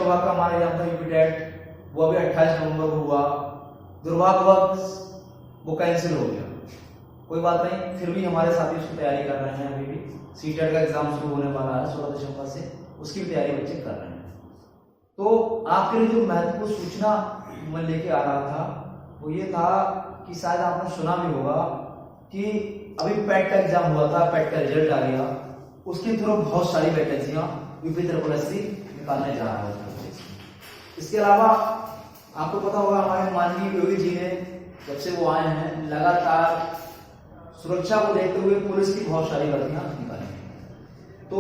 विभाग का हमारा एग्जाम था यूपी टेट, वो अभी 28 नवंबर को हुआ। दुर्भाग्यवश वो कैंसिल हो गया। कोई बात नहीं, फिर भी हमारे साथी उसकी तैयारी कर रहे हैं। अभी भी सीटेट का एग्जाम शुरू होने वाला है 16 दिसंबर से, उसकी भी तैयारी बच्चे कर रहे हैं। तो आपके लिए जो महत्वपूर्ण सूचना मैं लेके आ रहा था वो ये था कि शायद आपने सुना भी होगा कि अभी पेट का एग्जाम हुआ था, पेट का रिजल्ट आ गया, उसके थ्रू बहुत सारी वैकेंसियां यूपी SSC निकालने जा रहा है। इसके अलावा आपको पता होगा हमारे माननीय योगी जी ने जब से वो आए हैं लगातार सुरक्षा को देखते हुए पुलिस की बहुत सारी भर्तियां निकाली हैं। तो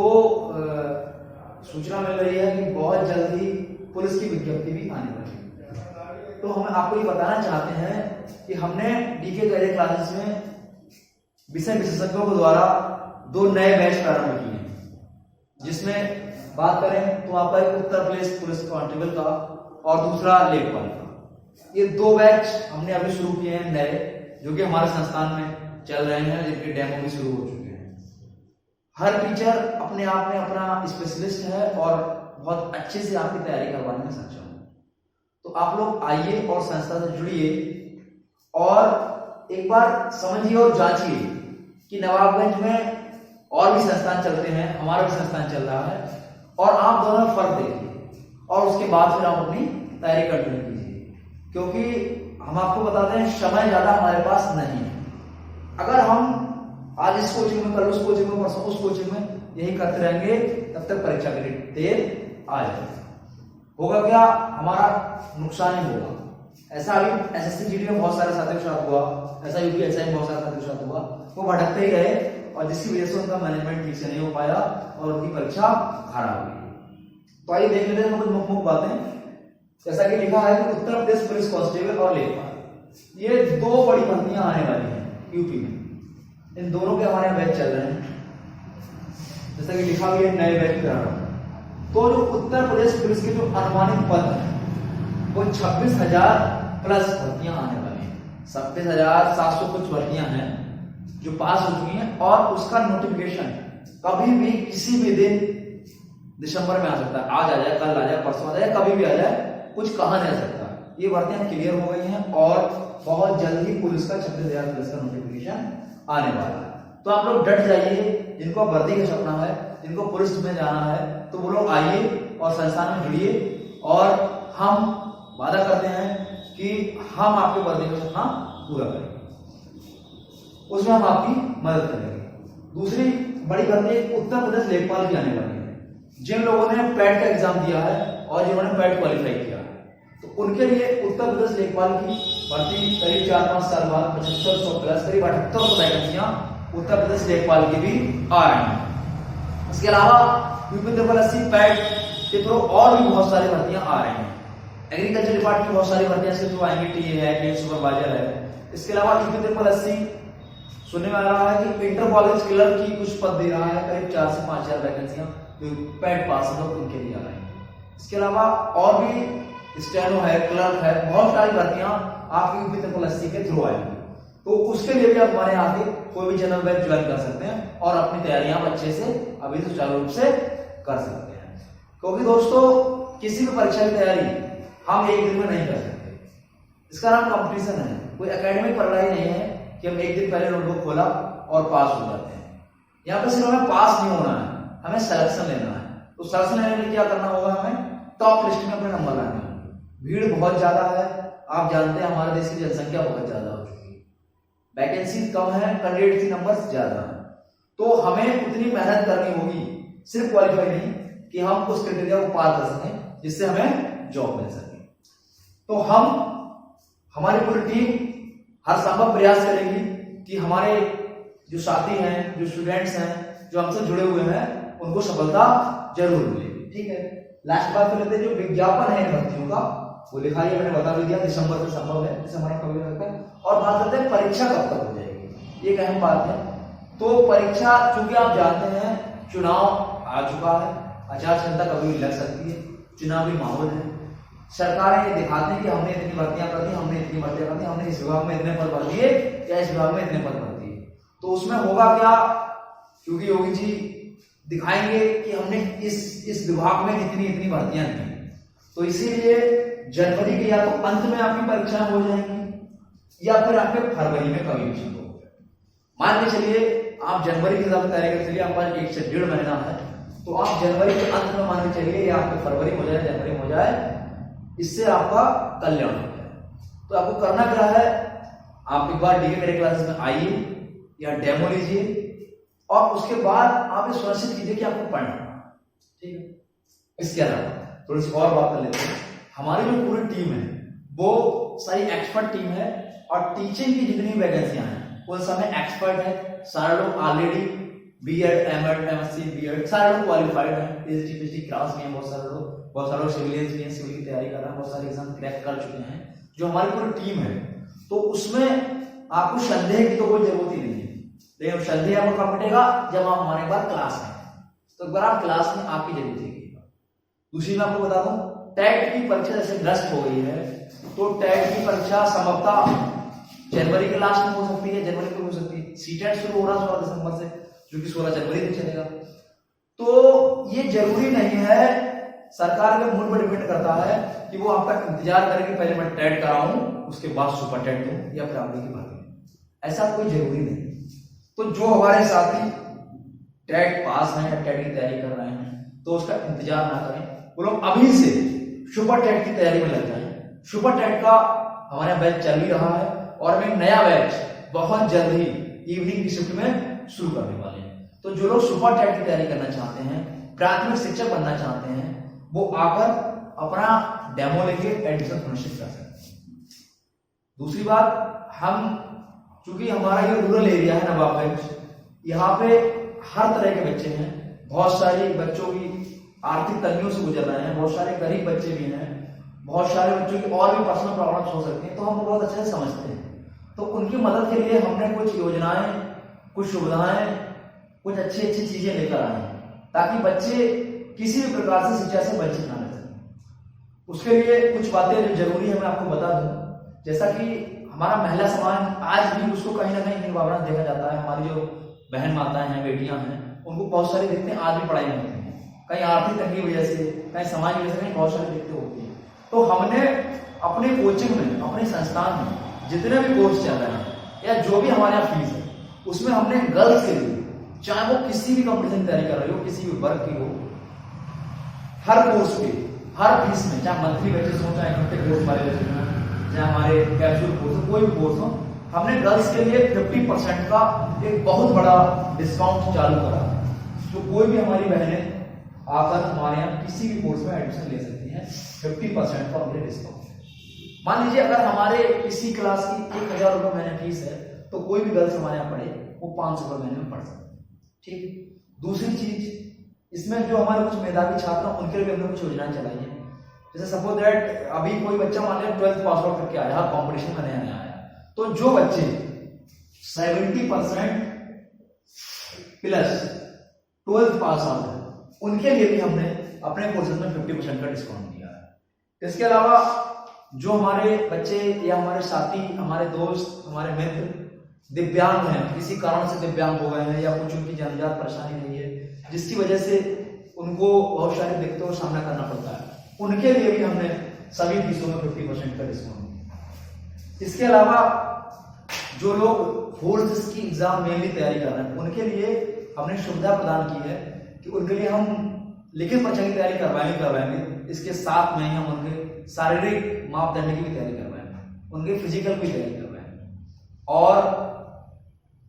सूचना मिल रही है कि बहुत जल्दी पुलिस की विज्ञप्ति भी आने वाली है। तो हम आपको ये बताना चाहते हैं कि हमने डीके कैडेट क्लासेस में विषय विशेषज्ञों के द्वारा 2 नए बैच प्रारंभ किए हैं, जिसमें बात करें तो आपका एक उत्तर प्रदेश पुलिस कांस्टेबल का और दूसरा लेखपाल का। ये 2 बैच हमने अभी शुरू किए हैं नए, जो कि हमारे संस्थान में चल रहे हैं, जिनके डेमो भी शुरू हो चुके हैं। हर टीचर अपने आप में अपना स्पेशलिस्ट है और बहुत अच्छे से आपकी तैयारी करवाने में सक्षम है। तो आप लोग आइए और संस्था से जुड़िए और एक बार समझिए और जांचिए कि नवाबगंज में और भी संस्थान चलते हैं, हमारा भी संस्थान चल रहा है, और आप दोनों फर्क देखिए और उसके बाद फिर आप अपनी तैयारी कंटिन्यू कीजिए। क्योंकि हम आपको बताते हैं समय ज्यादा हमारे पास नहीं है। अगर हम आज इस कोचिंग में, कल उस कोचिंग में, परसों उस कोचिंग में यही करते रहेंगे तब तक परीक्षा के लिए देर आ जाएगी। होगा क्या, हमारा नुकसान ही होगा। ऐसा अभी SSC GD में बहुत सारे साथियों के साथ हुआ, ऐसा UPSI में बहुत सारे साथियों के साथ हुआ, वो भटकते ही रहे और जिसकी वजह से उनका मैनेजमेंट ठीक से नहीं हो पाया और उनकी परीक्षा खराब हुई। तो आइए देख लेते हैं कुछ मुख्य बातें। जैसा कि लिखा है कि उत्तर प्रदेश पुलिस कांस्टेबल और लेखपाल, ये 2 बड़ी भर्तियां आने वाली हैं यूपी में। इन दोनों के हमारे यहाँ बैच चल रहे हैं, जैसा कि लिखा हुआ है नए बैच करा रहा हूं। तो जो उत्तर प्रदेश पुलिस के जो अनुमानित पद है वो 26,000 प्लस भर्तियां आने वाली हैं। 27,700 कुछ भर्तियां हैं जो पास हो चुकी हैं, और उसका नोटिफिकेशन कभी भी किसी भी दिन दिसंबर में आ सकता है। आज आ जाए, कल आ जाए, परसों आ जाए, कभी भी आ जाए, कुछ कहा नहीं सकता। ये भर्तियां क्लियर हो गई हैं और बहुत जल्द ही पुलिस का 26,000 प्लस का नोटिफिकेशन आने वाला है। तो आप लोग डट जाइए, जिनको वर्दी का सपना है, जिनको पुलिस में जाना है, तो वो लोग आइए और संस्थान में जुड़िए और हम वादा करते हैं कि हम आपके वर्दी का सपना पूरा करेंगे, उसमें हम आपकी मदद करेंगे। दूसरी बड़ी भर्ती उत्तर प्रदेश लेखपाल की आने वाली है। जिन लोगों ने पैट का एग्जाम दिया है और जिन्होंने पैट क्वालिफाई किया है, तो उनके लिए उत्तर प्रदेश लेखपाल की भर्ती करीब 4-5 साल बाद 7500 प्लस करीब 7800 वैकेंसियां उत्तर प्रदेश लेखपाल की भी आ रही हैं। इसके अलावा यूपी SSC पैट के थ्रू और भी बहुत सारी भर्तियां आ रही हैं। एग्रीकल्चर डिपार्टमेंट की बहुत सारी भर्तियां इसके थ्रू आएंगी, टीए है, टीए सुपरवाइजर है। इसके अलावा यूपी SSC सुनने में आ रहा है कि इंटर कॉलेज क्लर्क की कुछ पद दे रहा है, करीब 4 से 5,000 वैकेंसियां जो पैट पास है उनके लिए आ रही हैं। इसके अलावा और भी स्टेनो है, क्लर्क है, बहुत सारी भर्तियां आपकी यूपी SSC के थ्रू आएंगी। तो उसके लिए भी आप हमारे यहाँ के कोई भी जनरल बैच ज्वाइन कर सकते हैं और अपनी तैयारियां अच्छे से अभी सुचारू रूप से कर सकते हैं। क्योंकि दोस्तों किसी भी परीक्षा की तैयारी हम एक दिन में नहीं कर सकते। इसका नाम कंपटीशन है, कोई एकेडमिक पढ़ाई नहीं है कि हम एक दिन पहले नोटबुक खोला और पास हो जाते हैं। यहाँ पे सिर्फ हमें पास नहीं होना है, हमें सिलेक्शन लेना है। तो सिलेक्शन लेने के लिए क्या करना होगा, हमें टॉप लिस्ट में अपने नंबर लाने होंगे। भीड़ बहुत ज्यादा है, आप जानते हैं हमारे देश की जनसंख्या बहुत ज्यादा हो चुकी है, वैकेंसी कम है, कैंडिडेट की नंबर ज्यादा है। तो हमें उतनी मेहनत करनी होगी, सिर्फ क्वालिफाई नहीं, कि हम उस क्राइटेरिया को पार कर सकें जिससे हमें जॉब मिल सके। तो हमारी पूरी टीम हर संभव प्रयास करेगी कि हमारे जो साथी हैं, जो स्टूडेंट्स हैं, जो हमसे जुड़े हुए हैं, उनको सफलता जरूर मिले। ठीक है, लास्ट बात कर लेते हैं, जो विज्ञापन है इन भर्तियों का वो लिखा है, मैंने बता भी दिया, दिसंबर से संभव है, दिसंबर में कभी लगता है। और बात करते हैं परीक्षा कब तक हो जाएगी, ये अहम बात है। तो परीक्षा, चूंकि आप जानते हैं चुनाव आ चुका है, आचार संहिता कभी भी लग सकती है, चुनावी माहौल है, सरकारें ये दिखाती है कि हमने इतनी भर्तियां कर दी, हमने इतनी भर्तियां कर दी, हमने इस विभाग में इतने पद भर दिए या इस विभाग में इतने पद भर दिए। तो उसमें होगा क्या, क्योंकि योगी जी दिखाएंगे कि हमने इस विभाग में इतनी भर्तियां दी, तो इसीलिए जनवरी के या तो अंत में आपकी परीक्षाएं हो जाएंगी या फिर आपके फरवरी में कभी भी शुरू हो। मान के चलिए आप जनवरी के हिसाब से तैयारी करते चलिए, आपके पास 1 से 1.5 महीना है, तो आप जनवरी के अंत में मान के चलिए या आपके फरवरी हो जाए, जनवरी हो जाए, इससे आपका कल्याण हो जाए। तो आपको करना क्या है, आप एक बार डीके मेरे क्लासेस में आइए या डेमो लीजिए और उसके बाद आप ये सुनिश्चित कीजिए कि आपको पढ़ना है, ठीक है। इसके अलावा थोड़ी सी और बात कर लेते हैं। हमारी जो पूरी टीम है वो सारी एक्सपर्ट टीम है और टीचिंग की जितनी वैकेंसियां हैं वो सब में एक्सपर्ट है। सारे लोग already BEd, MEd, MSc, BEd सारे लोग क्वालिफाइड हैं। पीएचडी, पीएचडी क्लास में हैं बहुत सारे लोग सिविलियंस भी हैं, सिविल की तैयारी कर रहे हैं, बहुत सारे एग्जाम क्रैक कर चुके हैं जो हमारी पूरी टीम है। तो उसमें आपको संदेह की तो कोई जरूरत ही नहीं है, लेकिन संदेह आपको कब मिटेगा, जब आप हमारे पास क्लास में। तो एक बार आप क्लास में आपकी जरूरत है। दूसरी मैं आपको बता दूं, टेट की परीक्षा जैसे ग्रस्त हो गई है, तो टेट की परीक्षा संभवतः जनवरी के लास्ट में हो सकती है, जनवरी में हो सकती है। सीटेट शुरू हो रहा है 16 दिसंबर से, जो कि 16 जनवरी तक चलेगा। तो ये जरूरी नहीं है, सरकार के मूड पर डिपेंड करता है कि वो आपका इंतजार करे कि पहले मैं टेट कराऊं उसके बाद सुपर टेट दूं या फिर आगे की बात। ऐसा कोई जरूरी नहीं। तो जो हमारे साथी टेट पास हैं या टेट की तैयारी कर रहे हैं तो उसका इंतजार ना करें, वो लोग अभी से सुपर टेट की तैयारी में लग जाएं। सुपर टेट का हमारे बैच चल ही रहा है और मैं नया बैच बहुत जल्द ही इवनिंग की शिफ्ट में शुरू करने वाले हैं। तो जो लोग सुपर टेट की तैयारी करना चाहते हैं, प्राथमिक शिक्षक बनना चाहते हैं, वो आकर अपना डेमो लेके एडमिशन सुनिश्चित कर सकते हैं। दूसरी बात, हम चूंकि हमारा ये रूरल एरिया है नवाबगंज, यहाँ पे हर तरह के बच्चे हैं, बहुत सारे बच्चों की आर्थिक तंगियों से गुजर रहे हैं, बहुत सारे गरीब बच्चे भी हैं, बहुत सारे बच्चों की और भी पर्सनल प्रॉब्लम्स हो सकती हैं, तो हम बहुत अच्छे से समझते हैं। तो उनकी मदद के लिए हमने कुछ योजनाएं, कुछ सुविधाएं, कुछ अच्छी अच्छी चीजें लेकर आए हैं ताकि बच्चे किसी भी प्रकार से शिक्षा से वंचित ना रह सकें। उसके लिए कुछ बातें जो जरूरी है मैं आपको बता दूं, जैसा कि हमारा महिला समाज आज भी उसको कहीं ना कहीं निवारण देखा जाता है। हमारी जो बहन माताएं हैं, बेटियां हैं, उनको बहुत सारी दिक्कतें आज भी पढ़ाई में होती हैं, कहीं आर्थिक तंगी की वजह से, कहीं समाज की वजह से, कहीं बहुत सारी दिक्कतें होती हैं। तो हमने अपने कोचिंग में, अपने संस्थान में जितने भी कोर्स चल रहे हैं या जो भी हमारे यहाँ फीस है, उसमें हमने गर्ल्स के लिए, चाहे वो किसी भी कंपटीशन की तैयारी कर रही हो, किसी भी वर्ग की हो, हर कोर्स पे, हर फीस में, चाहे मंथली बैचेस हो, चाहे इकट्ठे कोर्स वाले बैचेस हो, चाहे हमारे कैप्सूल कोर्स हो, कोई भी कोर्स हो, हमने गर्ल्स के लिए 50% का एक बहुत बड़ा डिस्काउंट चालू करा। तो कोई भी हमारी बहनें आकर हमारे यहाँ किसी भी कोर्स में एडमिशन ले सकती हैं, 50% का उनके डिस्काउंट। मान लीजिए अगर हमारे किसी क्लास की 1000 रुपए महीने फीस है, तो कोई भी गर्ल्स हमारे यहाँ पढ़े वो 500 रुपए महीने में पढ़ सकते हैं, ठीक। दूसरी चीज, इसमें जो हमारे कुछ मेधावी छात्र हैं उनके लिए हमने कुछ योजनाएं चलाई है। जैसे सपोज दैट अभी कोई बच्चा मान लिया 12th पास आउट करके आया, कॉम्पिटिशन में नया आया, तो जो बच्चे 70% प्लस 12th पास आउट है, उनके लिए भी हमने अपने कोर्सेज में 50% का डिस्काउंट दिया है। इसके अलावा जो हमारे बच्चे या हमारे साथी, हमारे दोस्त, हमारे मित्र दिव्यांग हैं, किसी कारण से दिव्यांग हो गए हैं या कुछ उनकी जन्मजात परेशानी नहीं है जिसकी वजह से उनको बहुत सारी दिक्कतों का सामना करना पड़ता है, उनके लिए भी हमने सभी फीसों में 50% का डिस्काउंट दिया। इसके अलावा जो लोग फोर्स की एग्जाम मेनली तैयारी कर रहे हैं, उनके लिए हमने सुविधा प्रदान की है कि उनके लिए हम लिखित परीक्षा की तैयारी करवाएंगे, इसके साथ में हम उनके शारीरिक मापदंड की भी तैयारी करवाएंगे, उनके फिजिकल की तैयारी करवाएंगे। और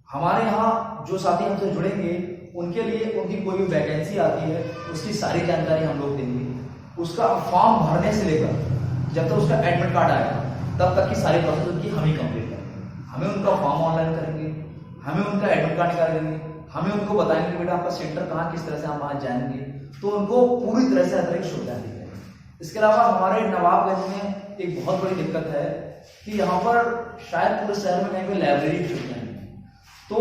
हमारे यहाँ जो साथी हमसे जुड़ेंगे उनके लिए उनकी कोई भी वैकेंसी आती है, उसकी सारी जानकारी हम लोग देंगे। उसका फॉर्म भरने से लेकर जब तक उसका एडमिट कार्ड आएगा तब तक की सारी प्रोसेस उनकी हम ही कंप्लीट करेंगे। हमें उनका फॉर्म ऑनलाइन करेंगे, हमें उनका एडमिट कार्ड निकाल देंगे, हमें उनको बताएंगे कि बेटा आपका सेंटर कहाँ, किस तरह से आप वहाँ जाएंगे, तो उनको पूरी तरह से हर तरह की सुविधा दी जाएगी। इसके अलावा हमारे नवाबगंज में एक बहुत बड़ी दिक्कत है कि यहाँ पर शायद पूरे शहर में कहीं पे लाइब्रेरी की सुविधा नहीं है। तो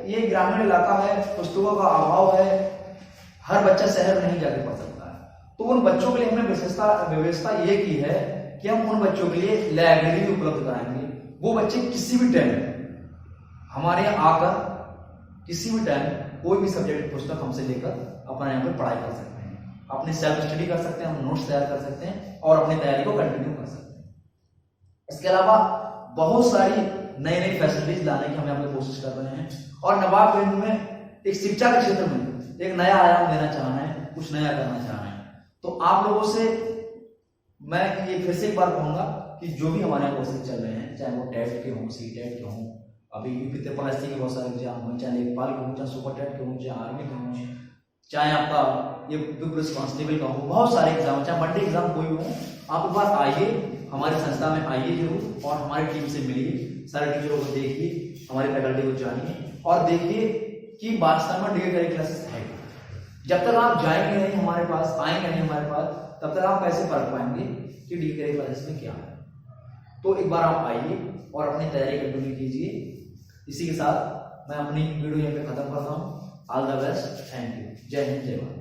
ये ग्रामीण इलाका है, पुस्तकों का अभाव है, हर बच्चा शहर में नहीं जाके पढ़ सकता है। तो उन बच्चों के लिए हमने व्यवस्था ये की है कि हम उन बच्चों के लिए लाइब्रेरी उपलब्ध कराएंगे। वो बच्चे किसी भी टाइम हमारे यहाँ आकर किसी भी टाइम कोई भी सब्जेक्ट पुस्तक हमसे लेकर अपना यहाँ पे पढ़ाई कर सकते हैं। अपनी सेल्फ स्टडी कर सकते हैं, हम नोट्स तैयार कर सकते हैं और अपनी तैयारी को कंटिन्यू कर सकते हैं। इसके अलावा बहुत सारी नई नई फैसिलिटीज लाने की हम यहाँ पे कोशिश कर रहे हैं और नवाब गंज में एक शिक्षा के क्षेत्र में एक नया आयाम देना चाह रहे हैं, कुछ नया करना चाह रहे हैं। तो आप लोगों से मैं ये फिर से एक बार कहूंगा कि जो भी हमारे यहाँ कोर्सेज चल रहे हैं, चाहे वो टेट के हों, सीटेट के हों, अभी यूपी ट्रिपल एससी के बहुत सारे एग्जाम हों, चाहे लेखपाल के हों, चाहे सुपर टेट के हों, चाहे आर्मी के हों, चाहे आपका ये पीपल्स कांस्टेबल का हो, बहुत सारे एग्जाम, चाहे मंडी एग्जाम कोई भी हो, आप एक बार आइए, हमारी संस्था में आइए जरूर और हमारी टीम से मिलिए, सारे टीचरों को देखिए, हमारी फैकल्टी को जानिए और देखिए कि वास्तव में डिग्री करियर क्लासेस है। जब तक आप जाएंगे नहीं हमारे पास, आएंगे नहीं हमारे पास, तब तक आप कैसे पढ़ पाएंगे कि डिग्री करियर क्लासेस में क्या है। तो एक बार आप आइए और अपनी तैयारी कंटिन्यू कीजिए। इसी के साथ मैं अपनी वीडियो यहाँ पे खत्म करता हूँ। All the best, thank you, जय हिंद, जय भारत।